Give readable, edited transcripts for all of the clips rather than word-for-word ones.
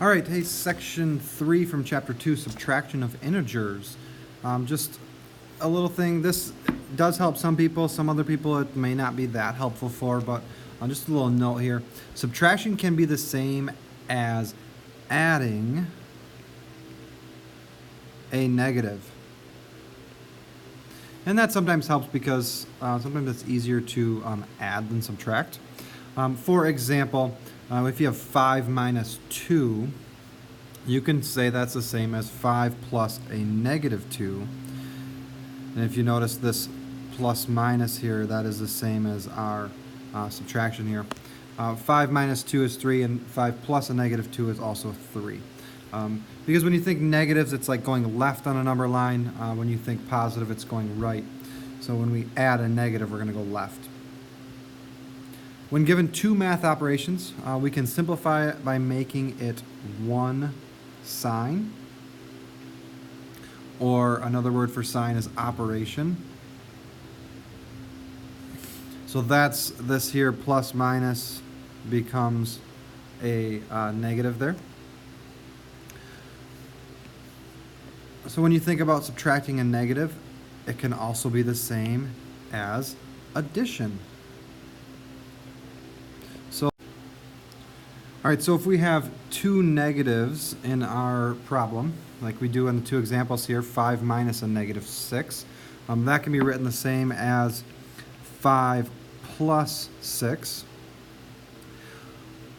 All right, hey, section 3 from chapter 2, subtraction of integers. Just a little thing. This does help some people. Some other people it may not be that helpful for, but just a little note here. Subtraction can be the same as adding a negative. And that sometimes helps because sometimes it's easier to add than subtract. For example, if you have 5 minus 2, you can say that's the same as 5 plus a negative 2. And if you notice this plus minus here, that is the same as our subtraction here. 5 minus 2 is 3, and 5 plus a negative 2 is also 3. Because when you think negatives, it's like going left on a number line. When you think positive, it's going right. So when we add a negative, we're going to go left. When given two math operations, we can simplify it by making it one sign. Or another word for sign is operation. So that's this here, plus minus becomes a negative there. So when you think about subtracting a negative, it can also be the same as addition. So, all right, so if we have two negatives in our problem, like we do in the two examples here, 5 minus a negative 6, that can be written the same as 5 plus 6.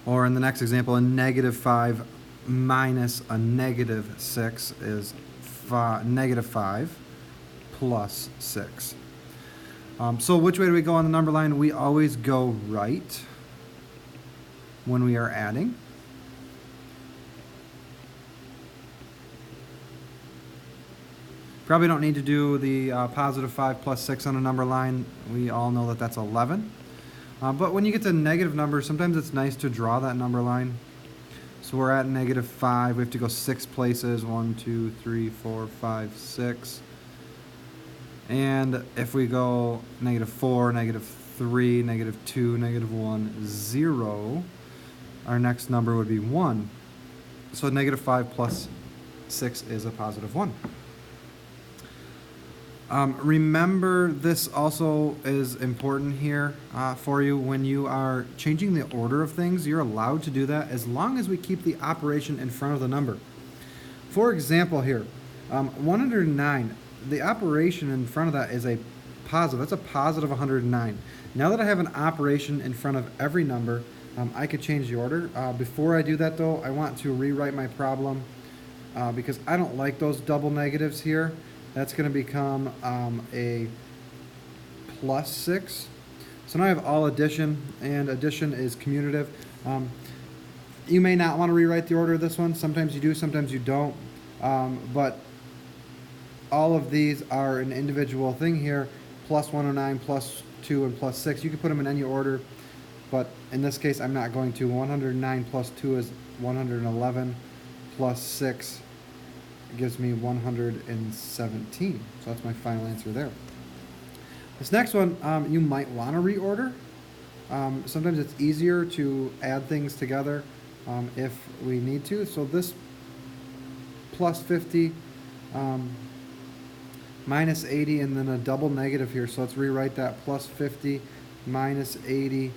Or in the next example, a negative 5 minus a negative 6 is negative 5 plus 6. So which way do we go on the number line? We always go right when we are adding. Probably don't need to do the positive 5 plus 6 on a number line. We all know that that's 11. But when you get to negative numbers, sometimes it's nice to draw that number line. So we're at negative 5. We have to go 6 places. 1, 2, 3, 4, 5, 6. And if we go negative 4, negative 3, negative 2, negative 1, 0, our next number would be 1. So negative 5 plus 6 is a positive 1. Remember, this also is important here for you. When you are changing the order of things, you're allowed to do that as long as we keep the operation in front of the number. For example here, 109, the operation in front of that is a positive. That's a positive 109. Now that I have an operation in front of every number, I could change the order. Before I do that though, I want to rewrite my problem because I don't like those double negatives here. That's going to become a plus 6. So now I have all addition, and addition is commutative. You may not want to rewrite the order of this one. Sometimes you do, sometimes you don't. But all of these are an individual thing here. Plus 109, plus 2, and plus 6. You can put them in any order. But in this case, I'm not going to. 109 plus 2 is 111 plus 6 gives me 117. So that's my final answer there. This next one, you might want to reorder. Sometimes it's easier to add things together if we need to. So this plus 50 minus 80 and then a double negative here. So let's rewrite that. Plus 50 minus 80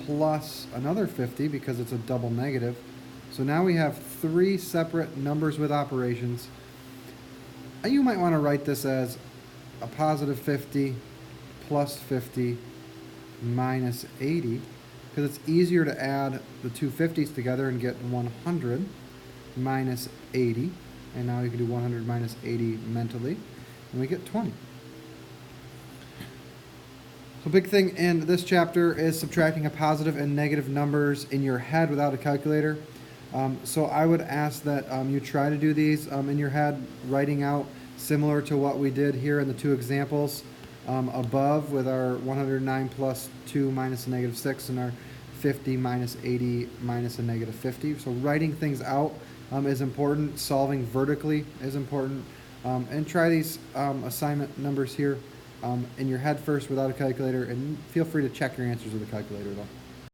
plus another 50 because it's a double negative. So now we have 3 separate numbers with operations. You might want to write this as a positive 50 plus 50 minus 80 because it's easier to add the two 50s together and get 100 minus 80. And now you can do 100 minus 80 mentally, and we get 20. So big thing in this chapter is subtracting a positive and negative numbers in your head without a calculator. So I would ask that you try to do these in your head, writing out similar to what we did here in the two examples above with our 109 plus 2 minus a negative 6 and our 50 minus 80 minus a negative 50. So writing things out is important. Solving vertically is important. And try these assignment numbers here in your head first without a calculator, and feel free to check your answers with a calculator though.